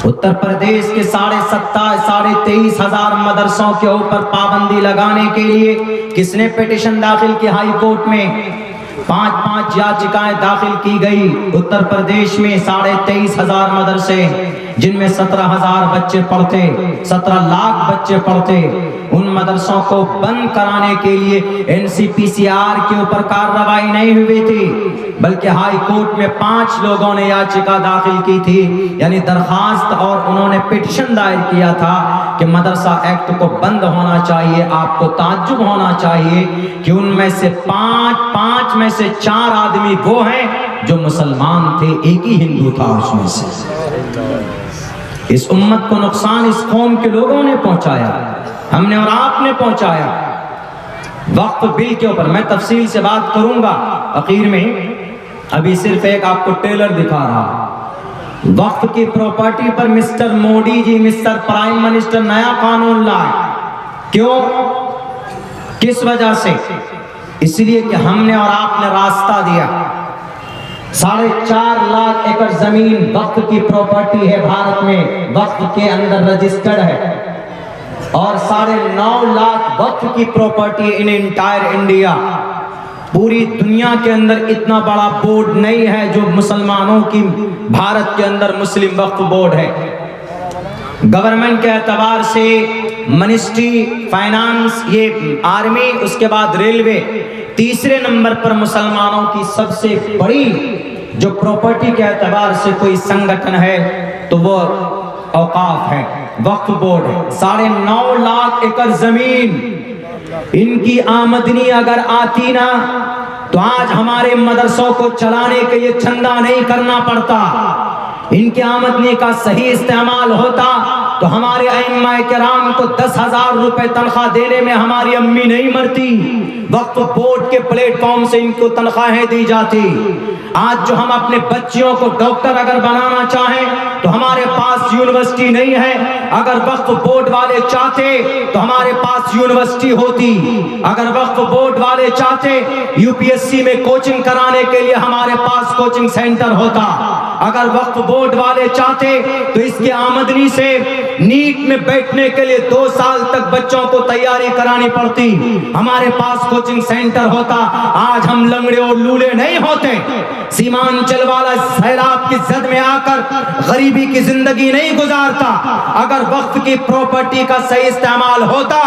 उत्तर प्रदेश के 23,500 मदरसों के ऊपर पाबंदी लगाने के लिए किसने पिटीशन दाखिल की हाई कोर्ट में? 5 याचिकाएं दाखिल की गई। उत्तर प्रदेश में 23,500 मदरसे, जिनमें 17,000 बच्चे पढ़ते, 17 लाख बच्चे पढ़ते, उन मदरसों को बंद कराने के लिए NCPCR के ऊपर कार्रवाई नहीं हुई थी, बल्कि हाई कोर्ट में 5 लोगों ने याचिका दाखिल की थी, यानी दरखास्त, और उन्होंने पिटीशन दायर किया था कि मदरसा एक्ट को बंद होना चाहिए। आपको ताज्जुब होना चाहिए कि उनमें से 5 में से 4 आदमी वो हैं जो मुसलमान थे, एक ही हिंदू था उसमें से। इस उम्मत को नुकसान इस कौम के लोगों ने पहुंचाया, हमने और आपने पहुंचाया। वक्फ बिल के ऊपर मैं तफसील से बात करूंगा आखिर में, अभी सिर्फ एक आपको टेलर दिखा रहा। वक्फ की प्रॉपर्टी पर mister Modi ji, mister prime minister नया कानून लाए। क्यों, किस वजह से? इसलिए कि हमने और आपने रास्ता दिया। 4.5 लाख एकड़ जमीन वक्फ की प्रॉपर्टी है भारत में, वक्फ के अंदर रजिस्टर्ड है, और 9.5 लाख वक्फ की प्रॉपर्टी इन इंटायर इंडिया। पूरी दुनिया के अंदर इतना बड़ा बोर्ड नहीं है जो मुसलमानों की भारत के अंदर मुस्लिम वक्फ बोर्ड है। गवर्नमेंट के एतबार से मिनिस्ट्री फाइनेंस, ये आर्मी, उसके बाद रेलवे, तीसरे नंबर पर मुसलमानों की सबसे बड़ी जो प्रॉपर्टी के एतबार से कोई संगठन है तो वो औकाफ है, वक्फ बोर्ड है। 9.5 लाख एकड़ जमीन, इनकी आमदनी अगर आती ना तो आज हमारे मदरसों को चलाने के लिए चंदा नहीं करना पड़ता। इनकी आमदनी का सही इस्तेमाल होता तो हमारे अइम्मा किराम को 10,000 रुपए तनख्वाह देने में हमारी अम्मी नहीं मरती। वक्फ बोर्ड के प्लेटफॉर्म से इनको तनख्वाहें दी जाती। आज जो हम अपने बच्चियों को डॉक्टर अगर बनाना चाहें तो हमारे पास यूनिवर्सिटी नहीं है। अगर वक्फ बोर्ड वाले चाहते तो हमारे पास यूनिवर्सिटी होती। अगर वक्फ बोर्ड वाले चाहते UPSC में कोचिंग कराने के लिए हमारे पास कोचिंग सेंटर होता। अगर वक्फ बोर्ड वाले चाहते तो इसकी आमदनी से नीट में बैठने के लिए 2 साल तक बच्चों को तैयारी करानी पड़ती, हमारे पास कोचिंग सेंटर होता। आज हम लंगड़े और लूले नहीं होते। सीमांचल वाला सैलाब की जद में आकर गरीबी की जिंदगी नहीं गुजारता। अगर वक्फ की प्रॉपर्टी का सही इस्तेमाल होता,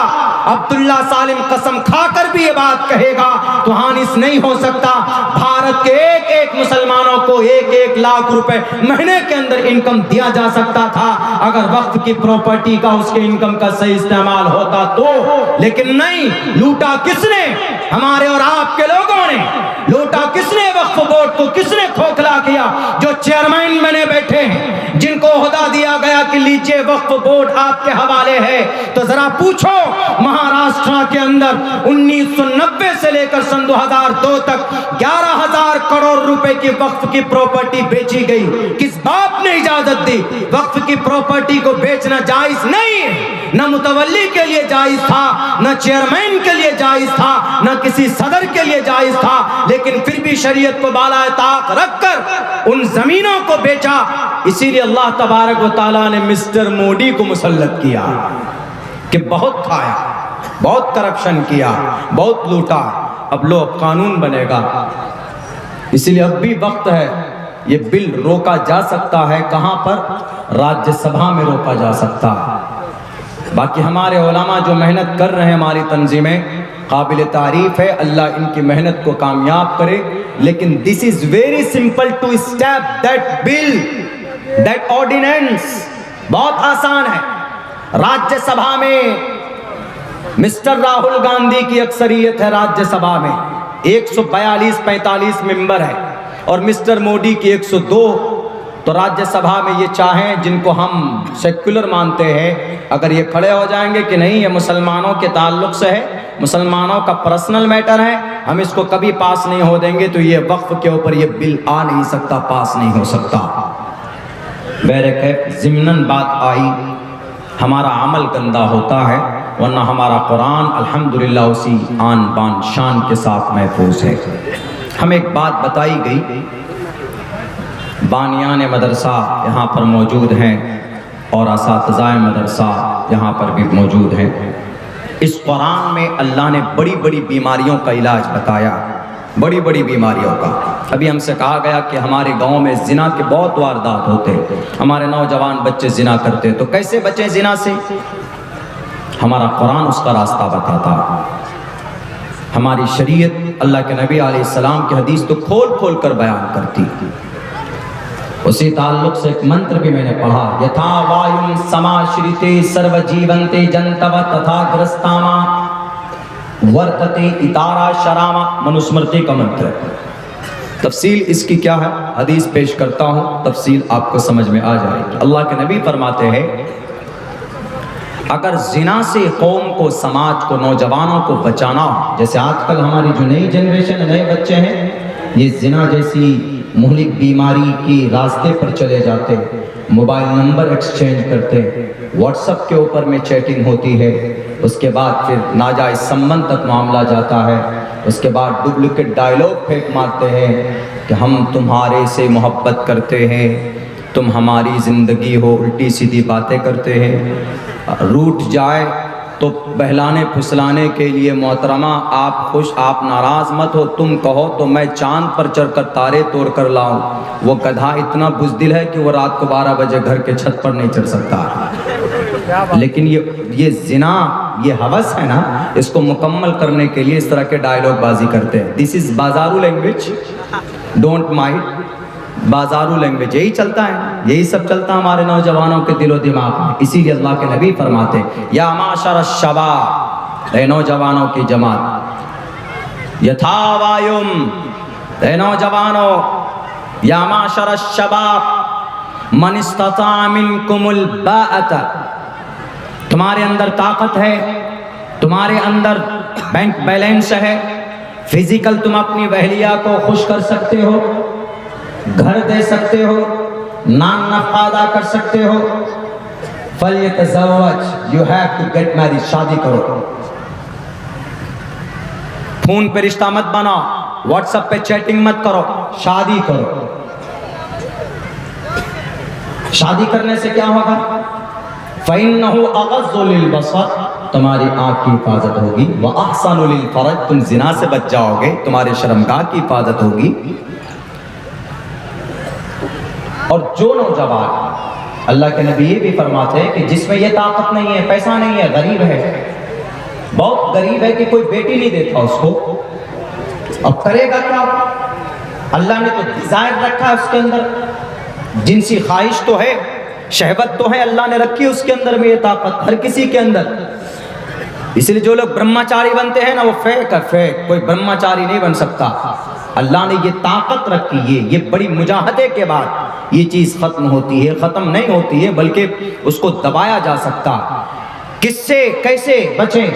अब्दुल्ला सालिम कसम खाकर भी ये बात कहेगा तो हानिस नहीं हो सकता। भारत के एक मुसलमानों को 1-1 लाख रुपए महीने के अंदर इनकम दिया जा सकता था अगर वक्फ की प्रॉपर्टी का, उसके इनकम का सही इस्तेमाल होता तो। लेकिन नहीं, लूटा किसने? हमारे और आपके लोगों ने लूटा। किसने? वक्फ बोर्ड को किसने खोखला किया? जो चेयरमैन बने बैठे हैं, जिनको ओहदा दिया गया कि लीजिए वक्फ बोर्ड आपके हवाले है, तो जरा पूछो महाराष्ट्र के अंदर 1990 से लेकर सन 2002 तक 11,000 करोड़ रुपए की वक्फ की प्रॉपर्टी बेची गई। किस बाप ने इजाजत दी? वक्फ की प्रॉपर्टी को बेचना जायज नहीं है। न मुतवल्ली के लिए जायज था, न चेयरमैन के लिए जायज था, न किसी सदर के लिए जायज था, लेकिन फिर भी शरीयत को बाला ताक रखकर उन जमीनों को बेचा। इसीलिए अल्लाह तबारक व तआला ने मिस्टर मोदी को मुसल्लत किया कि बहुत खाया, बहुत करप्शन किया, बहुत लूटा। अब लो, अब कानून बनेगा। इसलिए अब भी वक्त है, ये बिल रोका जा सकता है। कहां पर? राज्यसभा में रोका जा सकता है। बाकी हमारे उलमा जो मेहनत कर रहे हैं, हमारी तंजीमें, काबिल तारीफ है, अल्लाह इनकी मेहनत को कामयाब करे। लेकिन this is very simple to stop that bill, that ordinance. बहुत आसान है। राज्यसभा में मिस्टर राहुल गांधी की अक्सरियत है, राज्यसभा में 142-45 मेंबर है, और मिस्टर मोदी की 102। तो राज्यसभा में ये चाहें, जिनको हम सेक्युलर मानते हैं, अगर ये खड़े हो जाएंगे कि नहीं ये मुसलमानों के ताल्लुक से है, मुसलमानों का पर्सनल मैटर है, हम इसको कभी पास नहीं हो देंगे, तो ये वक्फ के ऊपर ये बिल आ नहीं सकता, पास नहीं हो सकता। बहरकैफ ज़िम्नन बात आई, हमारा अमल गंदा होता है, वरना हमारा कुरान अल्हम्दुलिल्लाह उसी आन बान शान के साथ महफूज है। हमें एक बात बताई गई, बानियान मदरसा यहाँ पर मौजूद हैं, और असातिज़ाए मदरसा यहाँ पर भी मौजूद हैं। इस कुरान में अल्लाह ने बड़ी बड़ी बीमारियों का इलाज बताया, बड़ी बड़ी बीमारियों का। अभी हमसे कहा गया कि हमारे गांव में जिना के बहुत वारदात होते हैं, हमारे नौजवान बच्चे जिना करते हैं, तो कैसे बचें जिना से? हमारा कुरान उसका रास्ता बताता है, हमारी शरीयत अल्लाह के नबी अलैहिस्सलाम की हदीस तो खोल खोल कर बयान करती। उसी ताल्लुक से एक मंत्र भी मैंने पढ़ा, यथा वायुं समाश्रिते सर्वजीवन्ते जंतव तथा ग्रस्तामा वर्तते इतारा शरामा, मनुस्मृति का मंत्र। तफसील इसकी क्या है, हदीस पेश करता हूँ, तफसील आपको समझ में आ जाएगी। अल्लाह के नबी फरमाते हैं, अगर जिना से कौम को, समाज को, नौजवानों को बचाना हो, जैसे आजकल हमारी जो नई जनरेशन, नए बच्चे हैं, ये जिना जैसी मुहलिक बीमारी के रास्ते पर चले जाते, मोबाइल नंबर एक्सचेंज करते, व्हाट्सएप के ऊपर में चैटिंग होती है, उसके बाद फिर नाजायज़ संबंध तक मामला जाता है, उसके बाद डुप्लिकेट डायलॉग फेंक मारते हैं कि हम तुम्हारे से मोहब्बत करते हैं, तुम हमारी ज़िंदगी हो, उल्टी सीधी बातें करते हैं। रूठ जाए तो बहलाने फुसलाने के लिए, मोहतरमा आप खुश, आप नाराज़ मत हो, तुम कहो तो मैं चांद पर चढ़कर तारे तोड़ कर लाऊं। वो गधा इतना बुज़दिल है कि वो रात को 12 बजे घर के छत पर नहीं चढ़ सकता। लेकिन ये जिना, ये हवस है ना, इसको मुकम्मल करने के लिए इस तरह के डायलॉग बाजी करते हैं। दिस इज़ बाजारू लैंग्वेज, डोंट माइंड, बाजारू लैंग्वेज, यही चलता है, यही सब चलता है हमारे नौजवानों के दिलो दिमाग में। इसीलिए अल्लाह के नबी फरमाते, या माशर शबाब, ए नौजवानों की जमात, यथा वायुम, ए नौजवानों, या माशर शबाब मन इस्तता मिनकुमुल बाअत, तुम्हारे अंदर ताकत है, तुम्हारे अंदर बैंक बैलेंस है, फिजिकल तुम अपनी बहलिया को खुश कर सकते हो, घर दे सकते हो, नाम नफा अदा कर सकते हो, फल्यतज़व्वज, you have to get married, शादी करो। फोन पे रिश्ता मत बनाओ, व्हाट्सएप पे चैटिंग मत करो, शादी करो। शादी करने से क्या होगा? फ़इन्नहु अग़ज़्ज़ु लिलबसर, तुम्हारी आँख की हिफाजत होगी, व अहसनु लिलफ़रज, तुम जिना से बच जाओगे, तुम्हारे शर्मगाह की हिफाजत होगी। और जो नौजवान, अल्लाह के नबी ये भी फरमाते हैं कि जिसमें ये ताकत नहीं है, पैसा नहीं है, गरीब है, बहुत गरीब है कि कोई बेटी नहीं देता उसको, अब करेगा क्या? अल्लाह ने तो डिजायर रखा है उसके अंदर, जिनसी ख्वाहिश तो है, शहवत तो है, अल्लाह ने रखी है उसके अंदर में ये ताकत, हर किसी के अंदर। इसलिए जो लोग ब्रह्मचारी बनते हैं ना, वो फेक है, फेक, कोई ब्रह्मचारी नहीं बन सकता। अल्लाह ने ये ताकत रखी है, ये बड़ी मुजाहदे के बाद ये चीज़ ख़त्म होती है, ख़त्म नहीं होती है, बल्कि उसको दबाया जा सकता। किससे कैसे बचें?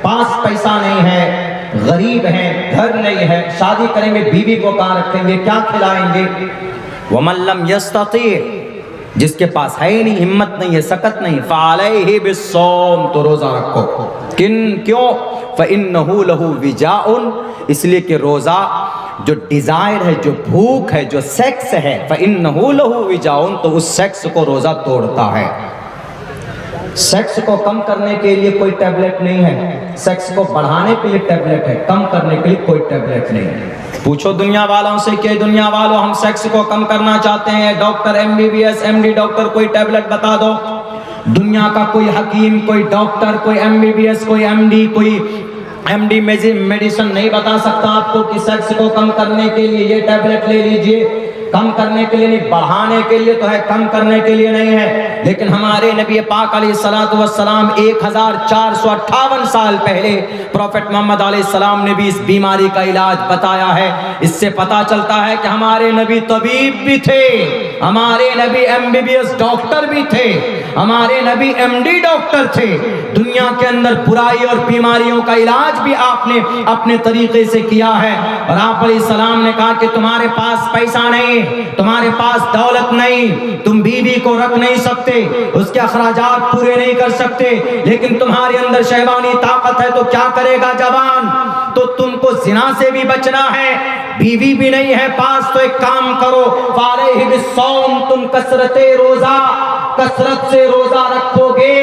पास पैसा नहीं है, गरीब हैं, घर नहीं है, शादी करेंगे, बीवी को कहाँ रखेंगे, क्या खिलाएंगे? वमन लम यस्तती, जिसके पास है ही नहीं, हिम्मत नहीं है, सकत नहीं, फ़अलैहि बिस्सौम, तो रोज़ा रखो। क्यों? फ़इन्नहु लहु विजाउन, इसलिए कि रोज़ा जो डिज़ायर है, जो भूख है, जो सेक्स है, फ़इन्नहु लहु विजाउन, तो उस सेक्स को रोज़ा तोड़ता है। सेक्स को कम करने के लिए कोई टैबलेट नहीं है, सेक्स को बढ़ाने के लिए टैबलेट है, कम करने के लिए कोई टैबलेट नहीं है। पूछो दुनिया वालों से कि दुनिया वालों, हम सेक्स को कम करना चाहते हैं, डॉक्टर, MBBS, MD डॉक्टर, कोई टैबलेट बता दो। दुनिया का कोई हकीम, कोई डॉक्टर, कोई MBBS, कोई MD, कोई MD मेडिसिन नहीं बता सकता आपको कि सेक्स को कम करने के लिए ये टैबलेट ले लीजिए। कम करने के लिए नहीं, बढ़ाने के लिए तो है, कम करने के लिए नहीं है। लेकिन हमारे नबी पाक अलैहिस्सलातु वस्सलाम 1458 साल पहले प्रॉफेट मोहम्मद अलैहिस्सलाम ने भी इस बीमारी का इलाज बताया है। इससे पता चलता है कि हमारे नबी तबीब भी थे, हमारे नबी MBBS डॉक्टर भी थे, हमारे नबी MD डॉक्टर थे। दुनिया के अंदर बुराई और बीमारियों का इलाज भी आपने अपने तरीके से किया है। और आप अलैहिस्सलाम ने कहा कि तुम्हारे पास पैसा नहीं, तुम्हारे पास दौलत नहीं, तुम बीवी को रख नहीं सकते, उसके अखराजात पूरे नहीं कर सकते, लेकिन तुम्हारे अंदर शहवानी ताकत है, तो क्या करेगा जवान? तो तुमको जिना से भी बचना है, बीवी भी नहीं है पास, तो एक काम करो, फ़अलैहि बिस्सौम, तुम कसरते रोजा, कसरत से रोजा रखोगे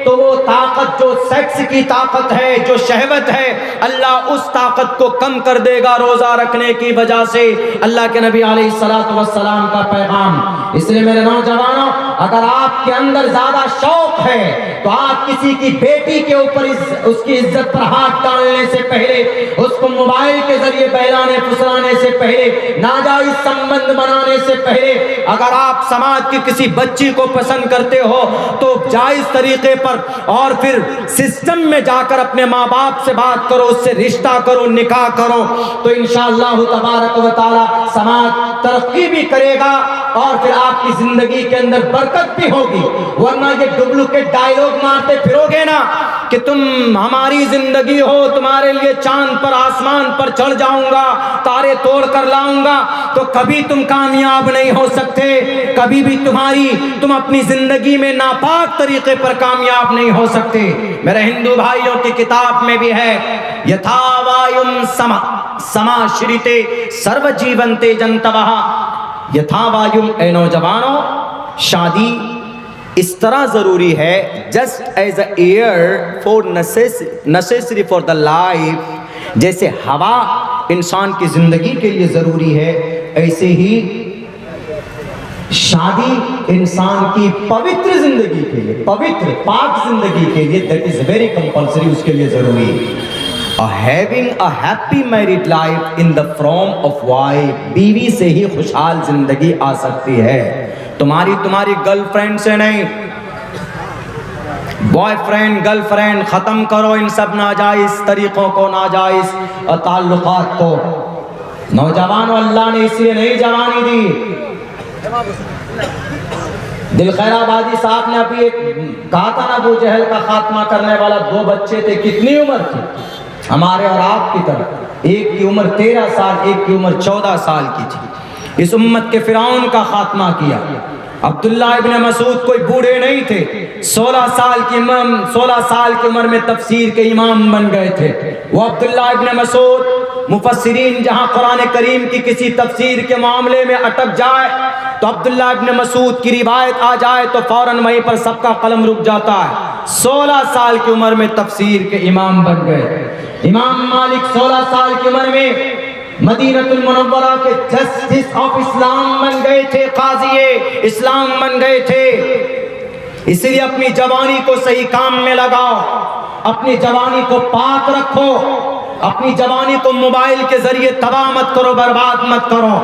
तो वो ताकत जो सेक्स की ताकत है, जो शहवत है, अल्लाह उस ताकत को कम कर देगा रोजा रखने की वजह से। अल्लाह के नबी अलैहिस्सलातु वस्सलाम का पैगाम। इसलिए मेरे नौजवानों, अगर आपके अंदर ज्यादा शौक है तो आप किसी की बेटी के ऊपर उसकी इज्जत पर हाथ डालने से पहले, उसको मोबाइल के जरिए बहलाने फुसलाने से पहले, नाजायज संबंध बनाने से पहले, अगर आप समाज की किसी बच्ची को पसंद करते हो तो जायज तरीके पर और फिर सिस्टम में जाकर अपने माँ बाप से बात करो, उससे रिश्ता करो, निकाह करो, तो इंशाअल्लाह तबारक व तआला समाज तरक्की भी करेगा और फिर आपकी जिंदगी के अंदर बरकत भी होगी। वरना ये डुप्लीकेट डायलॉग मारते फिरोगे ना कि तुम हमारी जिंदगी हो, तुम्हारे लिए चांद पर आसमान पर चढ़ जाऊंगा, तारे तोड़ कर लाऊंगा, तो कभी तुम कामयाब नहीं हो सकते। कभी भी तुम अपनी जिंदगी में नापाक तरीके पर कामयाब नहीं हो सकते। मेरे हिंदू भाइयों की किताब में भी है, यथा वायुम समाश्रिते सर्व जीवंते जंतवः। यथा वायुम, ए नौजवानों, शादी इस तरह जरूरी है, just as a air for necessary for the life. जैसे हवा इंसान की जिंदगी के लिए जरूरी है, ऐसे ही शादी इंसान की पवित्र जिंदगी के लिए, पवित्र पाक जिंदगी के लिए, दैट इज वेरी कंपल्सरी, उसके लिए जरूरी है। Having a happy married life in the form of wife, बीवी से ही खुशहाल जिंदगी आ सकती है, तुम्हारी गर्लफ्रेंड से नहीं। बॉयफ्रेंड गर्लफ्रेंड खत्म करो इन सब नाजायज तरीकों को, नाजायज ताल्लुकात को। नौजवानों, अल्लाह ने इसलिए नहीं जवानी दी। दिल खैराबादी साहब ने अभी एक कहा था ना, अबू जहल का खात्मा करने वाला, 2 बच्चे थे, कितनी उम्र थी हमारे और आपकी तरह, एक की उम्र 13 साल, एक की उम्र 14 साल की थी। इस उम्मत के फिरौन का खात्मा किया। अब्दुल्ला इब्न मसूद कोई बूढ़े नहीं थे, 16 साल की उम्र में तफसीर के इमाम बन गए थे। वो अब्दुल्ला इब्न मसूद, मुफस्सिरीन जहां कुरान करीम की किसी तफसीर के मामले में अटक जाए तो अब्दुल्ला इब्न मसूद की रिवायत आ जाए तो फौरन वहीं पर सबका कलम रुक जाता है। 16 साल की उम्र में तफसीर के इमाम बन गए। इमाम मालिक 16 साल की उम्र में मदीनतुल मुनव्वरा के जस्टिस ऑफ इस्लाम बन गए थे, काज़ी इस्लाम बन गए थे। इसलिए अपनी जवानी को सही काम में लगाओ, अपनी जवानी को पाक रखो, अपनी जवानी को मोबाइल के जरिए तबाह मत करो, बर्बाद मत करो।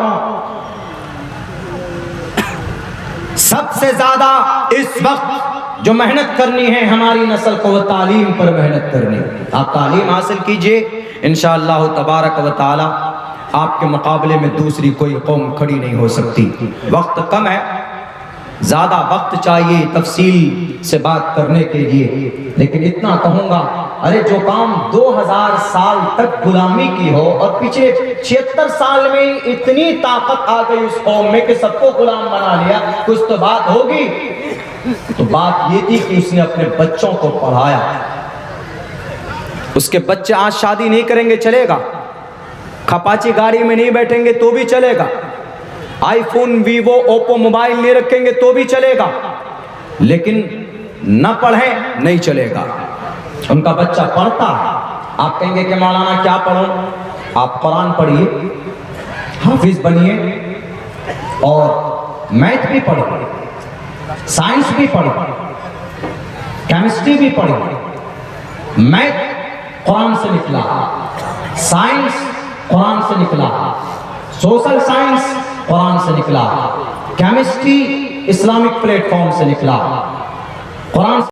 सबसे ज्यादा इस वक्त जो मेहनत करनी है हमारी नस्ल को, वो तालीम पर मेहनत करनी है। आप तालीम हासिल कीजिए, इंशाअल्लाह तबारक व तआला आपके मुकाबले में दूसरी कोई कौम खड़ी नहीं हो सकती। वक्त कम है, ज़्यादा वक्त चाहिए तफसील से बात करने के लिए, लेकिन इतना कहूँगा, अरे जो काम 2000 साल तक गुलामी की हो और पिछले 76 साल में इतनी ताकत आ गई उस कौम में कि सबको गुलाम बना लिया, कुछ तो बात होगी। तो बात ये थी कि उसने अपने बच्चों को पढ़ाया। उसके बच्चे आज शादी नहीं करेंगे चलेगा, खपाची गाड़ी में नहीं बैठेंगे तो भी चलेगा, आईफोन, वीवो, ओप्पो मोबाइल नहीं रखेंगे तो भी चलेगा, लेकिन न पढ़ें नहीं चलेगा। उनका बच्चा पढ़ता है, आप कहेंगे कि मौलाना क्या पढ़ो? आप कुरान पढ़िए, हाफिज बनिए और मैथ भी पढ़िए, साइंस भी पढ़िए, केमिस्ट्री भी पढ़िए। मैथ कुरान से निकला, साइंस कुरान से निकला, सोशल साइंस कुरान से निकला, केमिस्ट्री इस्लामिक प्लेटफॉर्म से निकला, कुरान